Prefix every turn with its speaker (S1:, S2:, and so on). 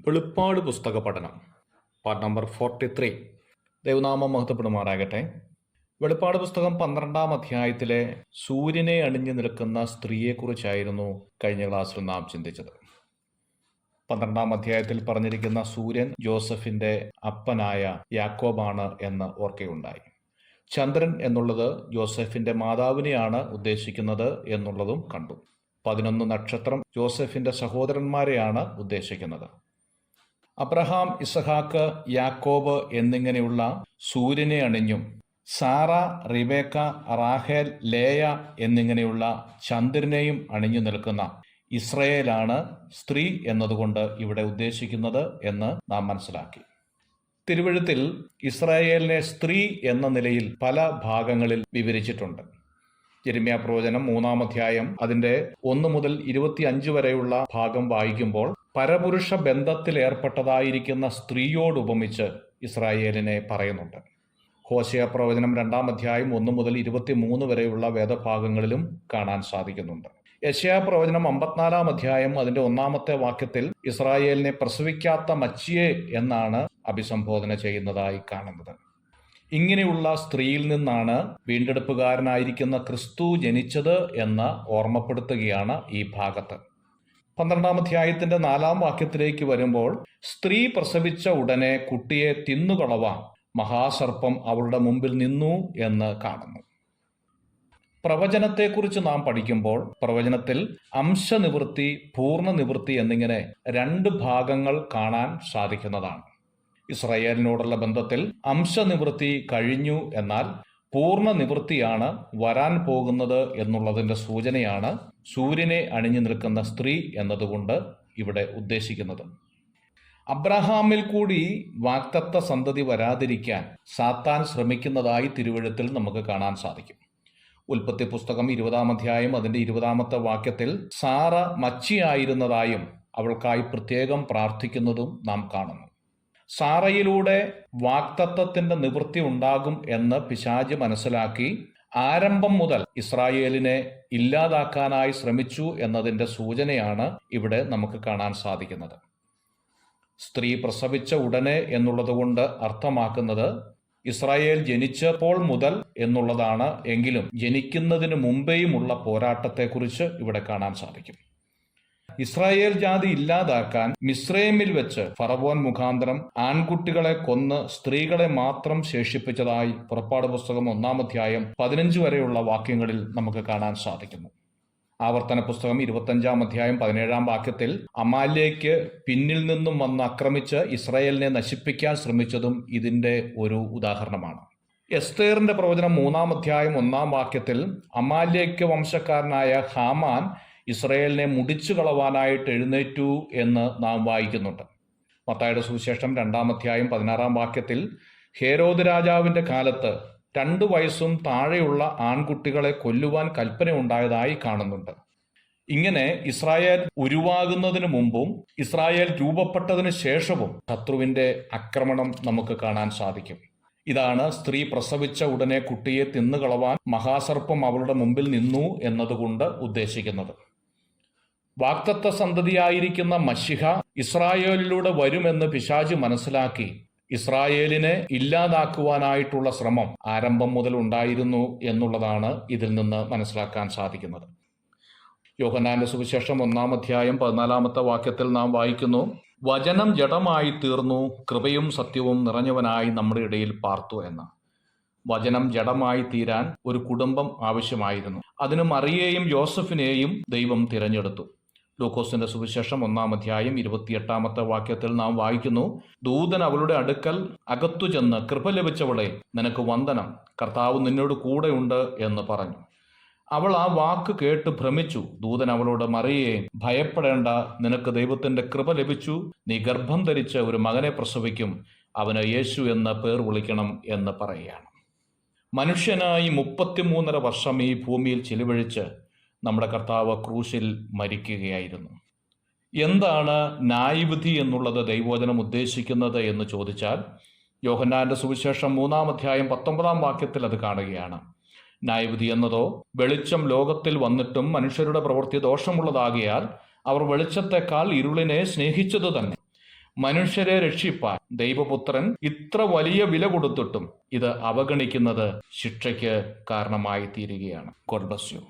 S1: വെളിപ്പാട് പുസ്തക പഠനം പാർട്ട് നമ്പർ 43. ദൈവനാമം മഹത്വപ്പെടുമാറാകട്ടെ. വെളിപ്പാട് പുസ്തകം 12-ാം അധ്യായത്തിലെ സൂര്യനെ അണിഞ്ഞു നിൽക്കുന്ന സ്ത്രീയെക്കുറിച്ചായിരുന്നു കഴിഞ്ഞ ക്ലാസ്സിൽ നാം ചിന്തിച്ചത്. 12-ാം അധ്യായത്തിൽ പറഞ്ഞിരിക്കുന്ന സൂര്യൻ ജോസഫിന്റെ അപ്പനായ യാക്കോബാണ് എന്ന് ഓർക്കുകയുണ്ടായി. ചന്ദ്രൻ എന്നുള്ളത് ജോസഫിന്റെ മാതാവിനെയാണ് ഉദ്ദേശിക്കുന്നത് എന്നുള്ളതും കണ്ടു. 11 നക്ഷത്രം ജോസഫിന്റെ സഹോദരന്മാരെയാണ് ഉദ്ദേശിക്കുന്നത്. അബ്രഹാം, ഇസഹാക്ക്, യാക്കോബ് എന്നിങ്ങനെയുള്ള സൂര്യനെ അണിഞ്ഞും സാറ, റിബേക്ക, റാഹേൽ, ലേയ എന്നിങ്ങനെയുള്ള ചന്ദ്രനെയും അണിഞ്ഞു നിൽക്കുന്ന ഇസ്രയേലാണ് സ്ത്രീ എന്നതുകൊണ്ട് ഇവിടെ ഉദ്ദേശിക്കുന്നത് എന്ന് നാം മനസ്സിലാക്കി. തിരുവെഴുത്തിൽ ഇസ്രായേലിനെ സ്ത്രീ എന്ന നിലയിൽ പല ഭാഗങ്ങളിൽ വിവരിച്ചിട്ടുണ്ട്. യെരമ്യാ പ്രവചനം 3-ാം അധ്യായം അതിന്റെ 1 മുതൽ 25 വരെയുള്ള ഭാഗം വായിക്കുമ്പോൾ പരപുരുഷ ബന്ധത്തിൽ ഏർപ്പെട്ടതായിരിക്കുന്ന സ്ത്രീയോട് ഉപമിച്ച് ഇസ്രായേലിനെ പറയുന്നുണ്ട്. ഹോശേയ പ്രവചനം 2-ാം അധ്യായം 1 മുതൽ 23 വരെയുള്ള വേദഭാഗങ്ങളിലും കാണാൻ സാധിക്കുന്നുണ്ട്. യെശയ്യാ പ്രവചനം 54-ാം അധ്യായം അതിന്റെ 1-ാമത്തെ വാക്യത്തിൽ ഇസ്രായേലിനെ പ്രസവിക്കാത്ത മച്ചിയെ എന്നാണ് അഭിസംബോധന ചെയ്യുന്നതായി കാണുന്നത്. ഇങ്ങനെയുള്ള സ്ത്രീയിൽ നിന്നാണ് വീണ്ടെടുപ്പുകാരനായിരിക്കുന്ന ക്രിസ്തു ജനിച്ചത് എന്ന് ഓർമ്മപ്പെടുത്തുകയാണ് ഈ ഭാഗത്ത്. 12-ാം അധ്യായത്തിന്റെ 4-ാം വാക്യത്തിലേക്ക് വരുമ്പോൾ സ്ത്രീ പ്രസവിച്ച ഉടനെ കുട്ടിയെ തിന്നുകളവാൻ മഹാസർപ്പം അവളുടെ മുമ്പിൽ നിന്നു എന്ന് കാണുന്നു. പ്രവചനത്തെക്കുറിച്ച് നാം പഠിക്കുമ്പോൾ പ്രവചനത്തിൽ അംശനിവൃത്തി, പൂർണ്ണനിവൃത്തി എന്നിങ്ങനെ 2 ഭാഗങ്ങൾ കാണാൻ സാധിക്കുന്നതാണ്. ഇസ്രായേലിനോടുള്ള ബന്ധത്തിൽ അംശനിവൃത്തി കഴിഞ്ഞു, എന്നാൽ പൂർണ്ണ നിവൃത്തിയാണ് വരാൻ പോകുന്നത് എന്നുള്ളതിന്റെ സൂചനയാണ് സൂര്യനെ അണിഞ്ഞു നിൽക്കുന്ന സ്ത്രീ എന്നതുകൊണ്ട് ഇവിടെ ഉദ്ദേശിക്കുന്നത്. അബ്രഹാമിൽ കൂടി വാഗ്ദത്ത സന്തതി വരാതിരിക്കാൻ സാത്താൻ ശ്രമിക്കുന്നതായി തിരുവെഴുത്തിൽ നമുക്ക് കാണാൻ സാധിക്കും. ഉൽപ്പത്തി പുസ്തകം 20-ാം അധ്യായം അതിന്റെ 20-ാമത്തെ വാക്യത്തിൽ സാറ മച്ചിയായിരുന്നതായും അവൾക്കായി പ്രത്യേകം പ്രാർത്ഥിക്കുന്നതും നാം കാണുന്നു. സാറയിലൂടെ വാഗ്ദത്തത്തിന്റെ നിവൃത്തി ഉണ്ടാകും എന്ന് പിശാച് മനസ്സിലാക്കി ആരംഭം മുതൽ ഇസ്രായേലിനെ ഇല്ലാതാക്കാനായി ശ്രമിച്ചു എന്നതിന്റെ സൂചനയാണ് ഇവിടെ നമുക്ക് കാണാൻ സാധിക്കുന്നത്. സ്ത്രീ പ്രസവിച്ച ഉടനെ എന്നുള്ളത് കൊണ്ട് അർത്ഥമാക്കുന്നത് ഇസ്രായേൽ ജനിച്ചപ്പോൾ മുതൽ എന്നുള്ളതാണ്. എങ്കിലും ജനിക്കുന്നതിന് മുമ്പേയുമുള്ള പോരാട്ടത്തെക്കുറിച്ച് ഇവിടെ കാണാൻ സാധിക്കും. ഇസ്രായേൽ ജാതി ഇല്ലാതാക്കാൻ മിസ്രൈമിൽ വെച്ച് ഫറവോൻ മുഖാന്തരം ആൺകുട്ടികളെ കൊന്ന് സ്ത്രീകളെ മാത്രം ശേഷിപ്പിച്ചതായി പുറപ്പാട് പുസ്തകം 1-ാം അധ്യായം 15 വരെയുള്ള വാക്യങ്ങളിൽ നമുക്ക് കാണാൻ സാധിക്കുന്നു. ആവർത്തന പുസ്തകം 25-ാം അധ്യായം 17-ാം വാക്യത്തിൽ അമാലേക്ക് പിന്നിൽ നിന്നും വന്ന് ആക്രമിച്ച് ഇസ്രായേലിനെ നശിപ്പിക്കാൻ ശ്രമിച്ചതും ഇതിന്റെ ഒരു ഉദാഹരണമാണ്. എസ്തേറിന്റെ പ്രവചനം 3-ാം അധ്യായം 1-ാം വാക്യത്തിൽ അമാലേക്ക് വംശക്കാരനായ ഹാമാൻ ഇസ്രായേലിനെ മുടിച്ചു കളവാനായിട്ട് എഴുന്നേറ്റു എന്ന് നാം വായിക്കുന്നുണ്ട്. മത്തായിയുടെ സുവിശേഷം 2-ാം അധ്യായം 16-ാം വാക്യത്തിൽ ഹേരോദ് രാജാവിന്റെ കാലത്ത് 2 വയസ്സും താഴെയുള്ള ആൺകുട്ടികളെ കൊല്ലുവാൻ കൽപ്പന ഉണ്ടായതായി കാണുന്നുണ്ട്. ഇങ്ങനെ ഇസ്രായേൽ ഉരുവാകുന്നതിന് മുമ്പും ഇസ്രായേൽ രൂപപ്പെട്ടതിന് ശേഷവും ശത്രുവിന്റെ ആക്രമണം നമുക്ക് കാണാൻ സാധിക്കും. ഇതാണ് സ്ത്രീ പ്രസവിച്ച ഉടനെ കുട്ടിയെ തിന്നുകളവാൻ മഹാസർപ്പം അവളുടെ മുമ്പിൽ നിന്നു എന്നതുകൊണ്ട് ഉദ്ദേശിക്കുന്നത്. വാഗ്ദത്ത സന്തതിയായിരിക്കുന്ന മശിഹ ഇസ്രായേലിലൂടെ വരുമെന്ന് പിശാച് മനസ്സിലാക്കി ഇസ്രായേലിനെ ഇല്ലാതാക്കുവാനായിട്ടുള്ള ശ്രമം ആരംഭം മുതൽ ഉണ്ടായിരുന്നു എന്നുള്ളതാണ് ഇതിൽ നിന്ന് മനസ്സിലാക്കാൻ സാധിക്കുന്നത്. യോഹന്നാന്റെ സുവിശേഷം 1-ാം അധ്യായം 14-ാമത്തെ വാക്യത്തിൽ നാം വായിക്കുന്നു, വചനം ജഡമായി തീർന്നു, കൃപയും സത്യവും നിറഞ്ഞവനായി നമ്മുടെ ഇടയിൽ പാർത്തു എന്ന്. വചനം ജഡമായി തീരാൻ ഒരു കുടുംബം ആവശ്യമായിരുന്നു. അതിന് മറിയയെയും യോസഫിനെയും ദൈവം തിരഞ്ഞെടുത്തു. ലൂക്കോസിന്റെ സുവിശേഷം 1-ാം അധ്യായം 28-ാമത്തെ വാക്യത്തിൽ നാം വായിക്കുന്നു, ദൂതൻ അവളുടെ അടുക്കൽ അകത്തു ചെന്ന്, കൃപ ലഭിച്ചവളെ, നിനക്ക് വന്ദനം, കർത്താവ് നിന്നോട് കൂടെയുണ്ട് എന്ന് പറഞ്ഞു. അവൾ ആ വാക്ക് കേട്ട് ഭ്രമിച്ചു. ദൂതൻ അവളോട്, മറിയയെ ഭയപ്പെടേണ്ട, നിനക്ക് ദൈവത്തിന്റെ കൃപ ലഭിച്ചു, നീ ഗർഭം ധരിച്ച് ഒരു മകനെ പ്രസവിക്കും, അവന് യേശു എന്ന് പേർ വിളിക്കണം എന്ന് പറയുകയാണ്. മനുഷ്യനായി 33.5 വർഷം ഈ ഭൂമിയിൽ ചിലവഴിച്ച് നമ്മുടെ കർത്താവ് ക്രൂശിൽ മരിക്കുകയായിരുന്നു. എന്താണ് ന്യായവിധി എന്നുള്ളത് ദൈവവചനം ഉദ്ദേശിക്കുന്നത് എന്ന് ചോദിച്ചാൽ യോഹന്നാന്റെ സുവിശേഷം 3-ാം അധ്യായം 19-ാം വാക്യത്തിൽ അത് കാണുകയാണ്. ന്യായവിധി എന്നതോ, വെളിച്ചം ലോകത്തിൽ വന്നിട്ടും മനുഷ്യരുടെ പ്രവൃത്തി ദോഷമുള്ളതാകിയാൽ അവർ വെളിച്ചത്തെക്കാൾ ഇരുളിനെ സ്നേഹിച്ചത് തന്നെ. മനുഷ്യരെ രക്ഷിപ്പാൻ ദൈവപുത്രൻ ഇത്ര വലിയ വില കൊടുത്തിട്ടും ഇത് അവഗണിക്കുന്നത് ശിക്ഷയ്ക്ക് കാരണമായി തീരുകയാണ്. God bless you.